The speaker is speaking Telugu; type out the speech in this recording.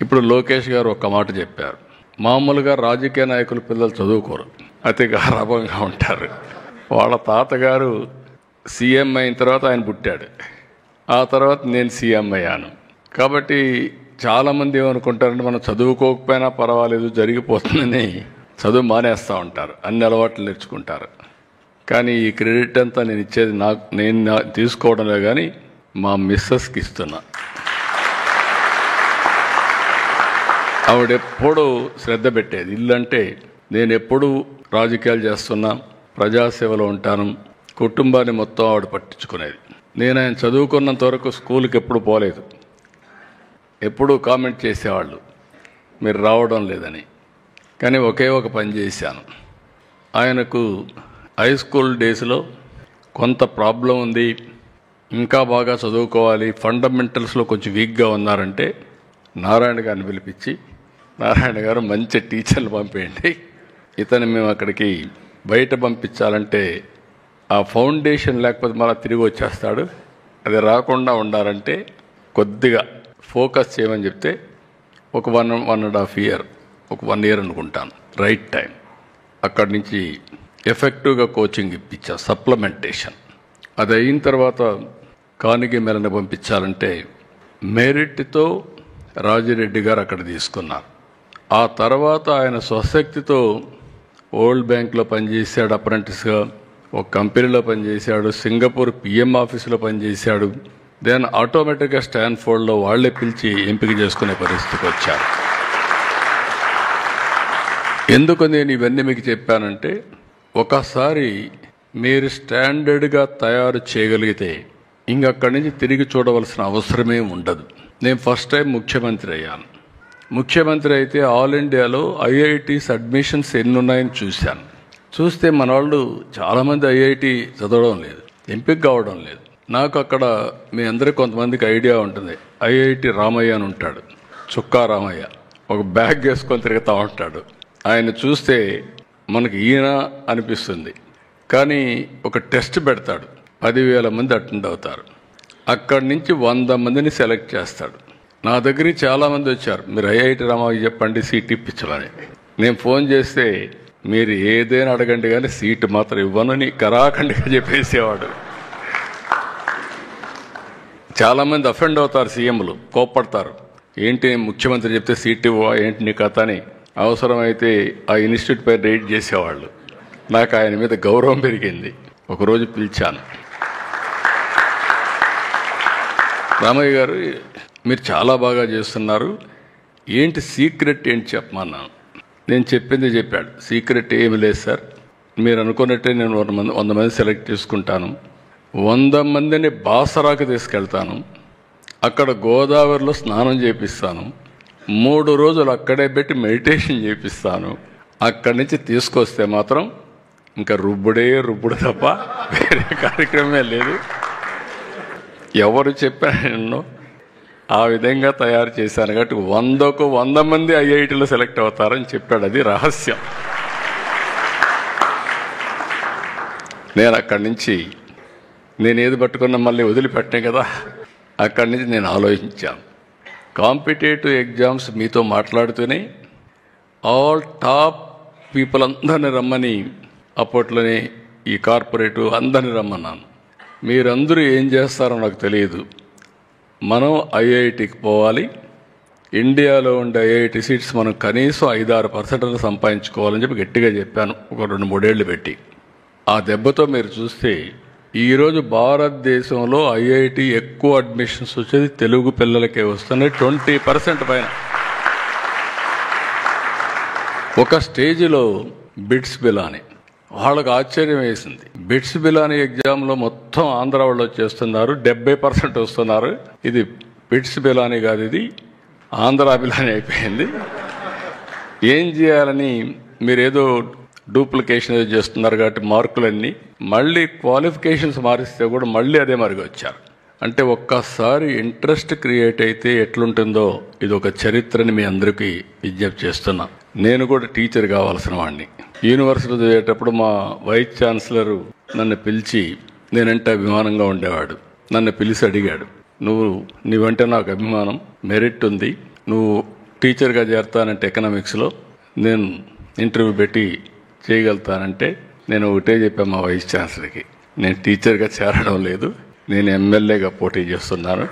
ఇప్పుడు లోకేష్ గారు ఒక్క మాట చెప్పారు. మామూలుగా రాజకీయ నాయకుల పిల్లలు చదువుకోరు, అతి గారాభంగా ఉంటారు. వాళ్ళ తాతగారు సీఎం అయిన తర్వాత ఆయన పుట్టాడు, ఆ తర్వాత నేను సీఎం అయ్యాను. కాబట్టి చాలామంది ఏమనుకుంటారంటే మనం చదువుకోకపోయినా పర్వాలేదు జరిగిపోతుందని చదువు మానేస్తూ ఉంటారు, అన్ని అలవాట్లు నేర్చుకుంటారు. కానీ ఈ క్రెడిట్ అంతా నేను ఇచ్చేది నేను తీసుకోవడంలో కానీ మా మిస్సెస్కి ఇస్తున్నా. ఆవిడెప్పుడూ శ్రద్ధ పెట్టేది. ఇల్లంటే నేను ఎప్పుడూ రాజకీయాలు చేస్తున్నా, ప్రజాసేవలో ఉంటాను, కుటుంబాన్ని మొత్తం ఆవిడ పట్టించుకునేది. నేను ఆయన చదువుకున్నంత వరకు స్కూల్కి ఎప్పుడు పోలేదు. ఎప్పుడూ కామెంట్ చేసేవాళ్ళు మీరు రావడం లేదని. కానీ ఒకే ఒక పని చేశాను. ఆయనకు హై స్కూల్ డేస్లో కొంత ప్రాబ్లం ఉంది, ఇంకా బాగా చదువుకోవాలి, ఫండమెంటల్స్లో కొంచెం వీక్గా ఉన్నారంటే నారాయణ గారిని పిలిపించి, నారాయణ గారు మంచి టీచర్లు పంపేయండి, ఇతను మేము అక్కడికి బయట పంపించాలంటే ఆ ఫౌండేషన్ లేకపోతే మళ్ళీ తిరిగి వచ్చేస్తాడు, అది రాకుండా ఉండాలంటే కొద్దిగా ఫోకస్ చేయమని చెప్తే ఒక 1.5 year, ఒక 1 year అనుకుంటాను, రైట్ టైం. అక్కడి నుంచి ఎఫెక్టివ్గా కోచింగ్ ఇప్పించా, సప్లిమెంటేషన్. అది అయిన తర్వాత కానిగి మెలని పంపించాలంటే మెరిట్తో రాజిరెడ్డి గారు అక్కడ తీసుకున్నారు. ఆ తర్వాత ఆయన స్వశక్తితో వరల్డ్ బ్యాంక్లో పనిచేశాడు, అప్రెంటిస్గా ఒక కంపెనీలో పనిచేశాడు, సింగపూర్ పిఎం ఆఫీసులో పనిచేశాడు. దెన్ ఆటోమేటిక్గా స్టాన్ఫోర్డ్లో వాళ్లే పిలిచి ఎంపిక చేసుకునే పరిస్థితికి వచ్చారు. ఎందుకు నేను ఇవన్నీ మీకు చెప్పానంటే, ఒకసారి మీరు స్టాండర్డ్గా తయారు చేయగలిగితే ఇంకక్కడి నుంచి తిరిగి చూడవలసిన అవసరమే ఉండదు. నేను ఫస్ట్ టైం ముఖ్యమంత్రి అయ్యాను. ముఖ్యమంత్రి అయితే ఆల్ ఇండియాలో ఐఐటీస్ అడ్మిషన్స్ ఎన్ని ఉన్నాయని చూశాను. చూస్తే మన వాళ్ళు చాలామంది ఐఐటి చదవడం లేదు, ఎంపిక కావడం లేదు. నాకు అక్కడ మీ అందరికీ కొంతమందికి ఐడియా ఉంటుంది, ఐఐటి రామయ్య అని ఉంటాడు, చుక్కా రామయ్య, ఒక బ్యాగ్ వేసుకొని తిరుగుతూ ఉంటాడు. ఆయన చూస్తే మనకి ఈయన అనిపిస్తుంది. కానీ ఒక టెస్ట్ పెడతాడు, 10,000 మంది అటెండ్ అవుతారు. అక్కడి నుంచి 100 మందిని సెలెక్ట్ చేస్తాడు. నా దగ్గరికి చాలామంది వచ్చారు, మీరు ఐఐటి రామయ్య చెప్పండి సీట్ ఇప్పించాలని. నేను ఫోన్ చేస్తే మీరు ఏదైనా అడగండి కానీ సీటు మాత్రం ఇవ్వనని కరాఖండిగా చెప్పేసేవాడు. చాలామంది అఫెండ్ అవుతారు, సీఎంలు కోప్పడతారు, ఏంటి ముఖ్యమంత్రి చెప్తే సీట్ ఇవ్వవా ఏంటి నీ కథ అని. అవసరమైతే ఆ ఇన్స్టిట్యూట్ పై రైడ్ చేసేవాళ్ళు. నాకు ఆయన మీద గౌరవం పెరిగింది. ఒకరోజు పిలిచాను, రామయ్య గారు మీరు చాలా బాగా చేస్తున్నారు, ఏంటి సీక్రెట్ ఏంటి చెప్పమన్నాను. నేను చెప్పింది చెప్పాడు. సీక్రెట్ ఏమి లేదు సార్, మీరు అనుకున్నట్టే నేను 100 మంది సెలెక్ట్ చేసుకుంటాను, 100 మందిని బాసరాకు తీసుకెళ్తాను, అక్కడ గోదావరిలో స్నానం చేపిస్తాను, 3 రోజులు అక్కడే పెట్టి మెడిటేషన్ చేపిస్తాను. అక్కడి నుంచి తీసుకొస్తే మాత్రం ఇంకా రుబ్బుడు తప్ప వేరే కార్యక్రమమే లేదు. ఎవరు చెప్పాను ఆ విధంగా తయారు చేశాను కాబట్టి 100కు 100 మంది ఐఐటీలో సెలెక్ట్ అవుతారని చెప్పాడు. అది రహస్యం. నేను అక్కడి నుంచి నేను ఏది పట్టుకున్నా మళ్ళీ వదిలిపెట్టాను కదా, అక్కడి నుంచి నేను ఆలోచించాను. కాంపిటేటివ్ ఎగ్జామ్స్ మీతో మాట్లాడుతూనే ఆల్ టాప్ పీపుల్ అందరిని రమ్మని, అప్పట్లోనే ఈ కార్పొరేటివ్ అందరిని రమ్మన్నాను. మీరందరూ ఏం చేస్తారో నాకు తెలియదు, మనం ఐఐటికి పోవాలి, ఇండియాలో ఉండే ఐఐటి సీట్స్ మనం కనీసం 5-6% సంపాదించుకోవాలని చెప్పి గట్టిగా చెప్పాను, ఒక 2-3 ఏళ్ళు పెట్టి. ఆ దెబ్బతో మీరు చూస్తే ఈరోజు భారతదేశంలో ఐఐటి ఎక్కువ అడ్మిషన్స్ వచ్చేది తెలుగు పిల్లలకే వస్తున్నాయి, 20% పైన. ఒక స్టేజ్లో బిట్స్ బిలాని వాళ్ళకు ఆశ్చర్యం వేసింది. బిట్స్ బిలాని ఎగ్జామ్లో మొత్తం ఆంధ్ర వాళ్ళు వచ్చేస్తున్నారు, 70% వస్తున్నారు. ఇది బిట్స్ బిలాని కాదు, ఇది ఆంధ్ర బిలాని అయిపోయింది. ఏం చేయాలని మీరేదో డూప్లికేషన్ ఏదో చేస్తున్నారు కాబట్టి మార్కులన్నీ మళ్ళీ క్వాలిఫికేషన్స్ మారిస్తే కూడా మళ్ళీ అదే మరిగి వచ్చారు. అంటే ఒక్కసారి ఇంట్రెస్ట్ క్రియేట్ అయితే ఎట్లుంటుందో ఇది ఒక చరిత్రని మీ అందరికీ విజ్ఞప్తి చేస్తున్నా. నేను కూడా టీచర్ కావాల్సిన వాడిని. యూనివర్సిటీ చదివేటప్పుడు మా వైస్ ఛాన్సలర్ నన్ను పిలిచి, నేనంటే అభిమానంగా ఉండేవాడు, నన్ను పిలిచి అడిగాడు, నువ్వంటే నాకు అభిమానం, మెరిట్ ఉంది, నువ్వు టీచర్గా చేరతానంటే ఎకనామిక్స్లో నేను ఇంటర్వ్యూ పెట్టి చేయగలుగుతానంటే నేను ఒకటే చెప్పాను మా వైస్ ఛాన్సలర్కి, నేను టీచర్గా చేరడం లేదు, నేను ఎమ్మెల్యేగా పోటీ చేస్తున్నాను.